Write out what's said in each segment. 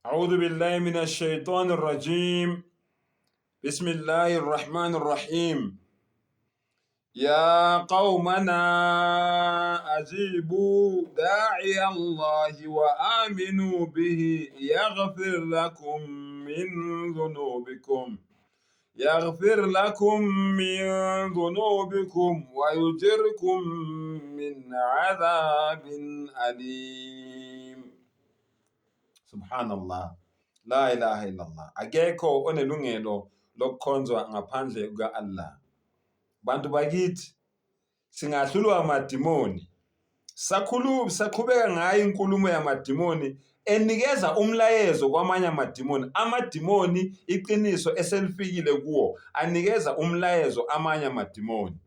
أعوذ بالله من الشيطان الرجيم. بسم الله الرحمن الرحيم. يا قومنا أجيبوا داعي الله وآمنوا به يغفر لكم من ذنوبكم ويجركم من عذاب أليم. Subhanallah, la ilaha illallah. Akekho onelungelo lokukhonzwa ngaphandle kuka-Allah. Bantu bakithi singahlulwa amadimoni. Saqhubeka ngayo inkulumo yamadimoni enikeza umlayezo kwamanye amadimoni. Amadimoni iqiniso eselifikile kuwo anikeza umlayezo amanye amadimoni.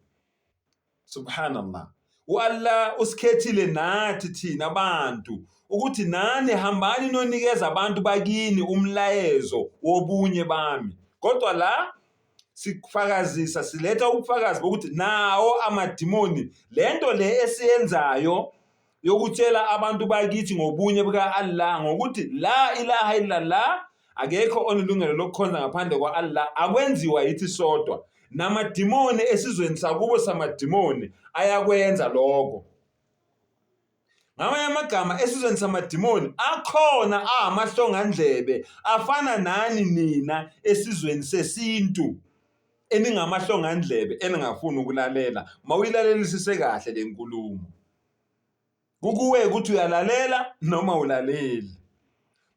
Subhanallah. U-Allah usikhethile nathi thina abantu ukuthi nani hambani nonikeza abantu bakini umlayezo wobunye bami. Kodwa la sifakazisa, siletha ubufakazi bokuthi nawo amadimoni lento le esiyenzayo yokutshela abantu bakithi ngobunye buka-Allah ngokuthi la ilaha illallah, akekho onelungelo lokukhonza ngaphandle kwa-Allah, akwenziwa yithi sodwa. Namadimoni esizweni sakubo samadimoni ayakwenza lokho. Ngamanye amagama, esizweni samadimoni akhona amahlongandlebe afana nani nina esizweni sesintu eningamahlongandlebe eningafuni ukulalela. Mawuyilalelisise kahle le nkulumo, kukuwe ukuthi uyalalela noma ulaleli.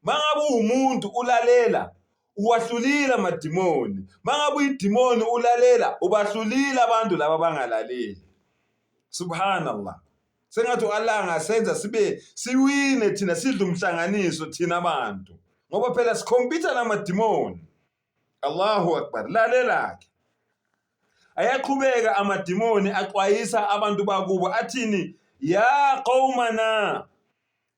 Mangabe umuntu ulalela, uwahlulile amadimoni. Mangabe uyidimoni ulalela, ubahlulile abantu laba bangalaleli. Subhanallah. Sengathi u-Allah angasenza siwine thina, sidle umhlanganiso thina abantu, ngoba phela sikhompyutha namadimoni. Allahu akbar. Lalela-ke, ayaqhubeka amadimoni axwayisa abantu bakubo athini? Ya qawmana,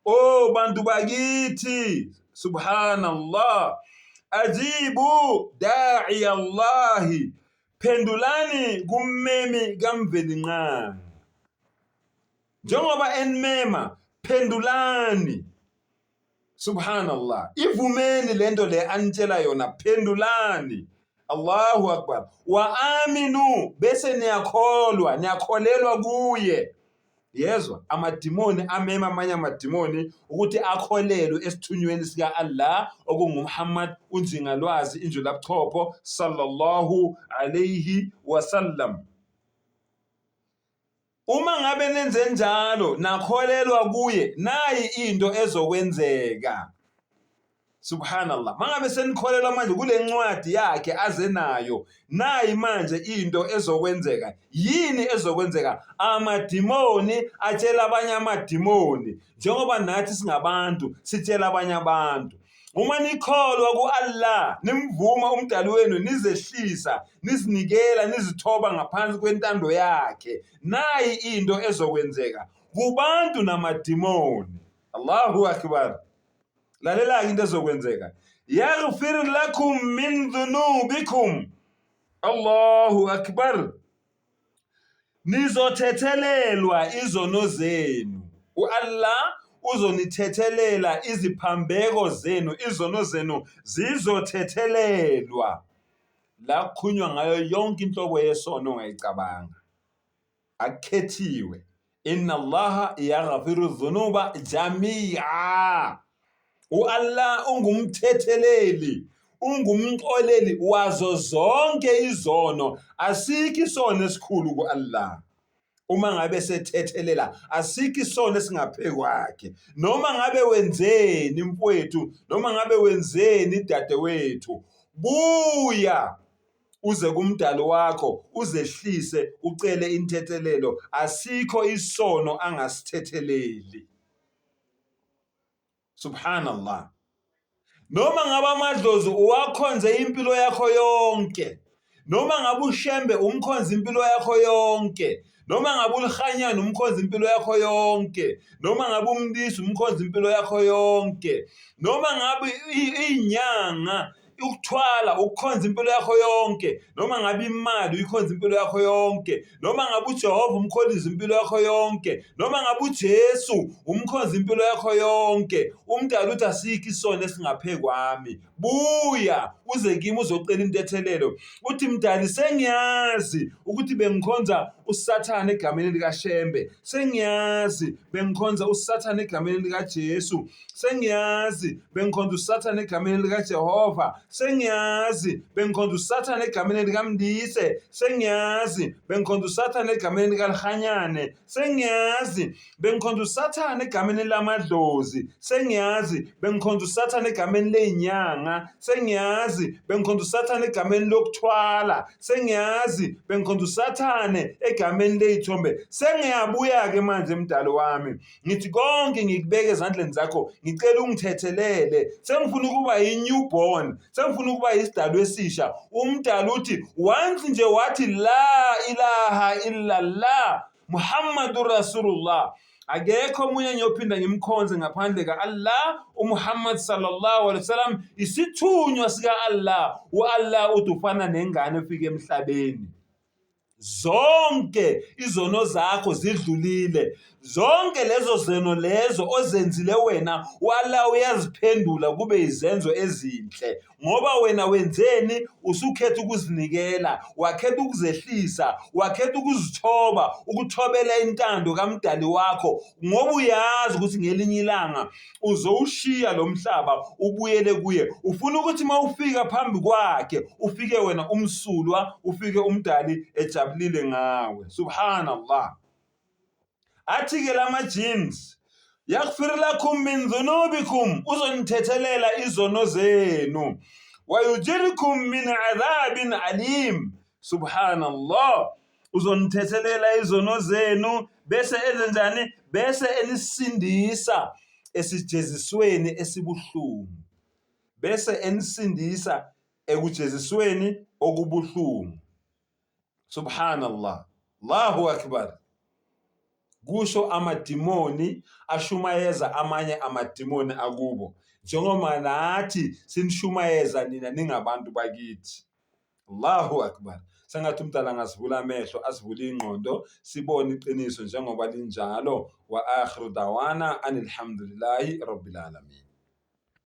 o bantu bakithi. Subhanallah. Ajibu da'i Allahi, phendulani kummemi kamvelincane. Njengoba enmema, phendulani. Subhanallah. Ivumeni lento le anitshela yona, phendulani. Allahu akbar. Wa aminu, bese niyakholelwa kuye. Yezwa, amadimoni amema amanye amadimoni ukuthi akholelwe esithunyweni sika-Allah okunguMuhammad unjingalwazi injulabuchopho sallallahu alayhi wasallam. Uma ngabe nenze njalo nakholelwa kuye, nayi into ezokwenzeka. Subhanallah. Mangabe senikholelwa manje kule ncwadi yakhe aze nayo, nayi manje into ezokwenzeka. Yini ezokwenzeka? Amadimoni atshela abanye amadimoni, njengoba nathi singabantu sitshela abanye abantu. Uma nikholwa ku-Allah, nimvuma umdali wenu, nizehlisa, nizinikela, nizithoba ngaphansi kwentando yakhe, nayi into ezokwenzeka kubantu namadimoni. Allahu akbar. Lalela-ke into ezokwenzeka. Yaghfir lakum min dhunubikum. Allahu akbar. Nizothethelelwa izono zenu. U-Allah uzonithethelela iziphambeko zenu, izono zenu zizothethelelwa. La kukhulunywa ngayo yonke inhlobo yesono ongayicabanga, akhethiwe. Inna Allaha yaghfiru dhunuba jami'a. U-Allah ungumthetheleli, ungumxoleli wazo zonke izono. Asikho isono esikhulu ku-Allah. Uma ngabe sethethelela, asikho isono esingaphe kwakhe. Noma ngabe wenzeni mfowethu, noma ngabe wenzeni dadewethu, buya uze kumdali wakho, uzehlise, ucele inthethelelo. Asikho isono angasithetheleli. Subhanallah. Noma ngabe amadlozi uwakhonze impilo yakho yonke, noma ngabe ushembe umkhonza impilo yakho yonke, noma ngabe ulihanyana umkhonza impilo yakho yonke, noma ngabe umlisi umkhonza impilo yakho yonke, noma ngabe inyanga ukuthwala ukukhonza impilo yakho yonke, noma ngabe imali uyikhonza impilo yakho yonke, noma ngabe uJehova umkhonza impilo yakho yonke, noma ngabe uJesu umkhonza impilo yakho yonke, umdala uthi asikho isono esingaphe kwami, buya uze kimi uzocela intethelelo. Uthi mdali, sengiyazi ukuthi bengikhonza uSathane egameni likaShembe, sengiyazi bengikhonza uSathane egameni likaJesu, sengiyazi bengikhonza uSathane egameni likaJehova, sengiyazi bengikhonza uSathane egameni likaMndise, sengiyazi bengikhonza uSathane egameni likaLhanyane, sengiyazi bengikhonza uSathane egameni lamadlozi, sengiyazi bengikhonza uSathane egameni lezinyanga, sengiyazi bengikhonza uSathane egameni lokuthwala, sengiyazi bengikhonza uSathane egameni lezithombe. Sengiyabuya-ke manje mdalo wami, ngithi konke ngikubeke ezandleni zakho, ngicela ungithethelele. Sengifuna ukuba yi-newborn, sengifuna ukuba isidalwa esisha. Umdala uthi once nje wathi la ilaha illallah Muhammadur Rasulullah, akekho omunye ngiyophinda ngimkhonze ngaphandle ka-Allah uMuhammad sallallahu alaihi wasallam, isithunywa sika-Allah. U-Allah uthi ufana nengane efika emhlabeni. Zonke izono zakho zidlulile, zonke lezo zeno lezo ozenzile wena, u-Allah uyaziphendula kube izenzo ezinhle, ngoba wena wenzeni? Usukhetha ukuzinikela, wakhetha ukuzehlisa, wakhetha ukuzithoba, ukuthobela intando kamdali wakho, ngoba uyazi ukuthi ngelinye ilanga uzowushiya lo mhlaba ubuyele kuye. Ufuna ukuthi mawufika phambi kwakhe ufike wena umsulwa, ufike umdali ejabulile ngawe. Subhanallah. Athi-ke lama jinns, yaghfir lakum min dhunubikum, uzonithethelela izono zenu, wayujirkum min adhabin alim. Subhanallah, uzonithethelela izono zenu bese enzeni? Bese enisindisa esijezisweni esibuhlungu, bese enisindisa ekujezisweni okubuhlungu. Subhanallah, Allahu akbar. Kusho amadimoni ashumayeza amanye amadimoni akubo, njengoba nathi sinishumayeza nina ningabantu bakithi. Allahu akbar. Sengathi umdala ngasivula amehlo, asivula ingqondo, sibone iqiniso njengoba linjalo. Wa akhiru dawana anilhamdulillahi rabbil alamin.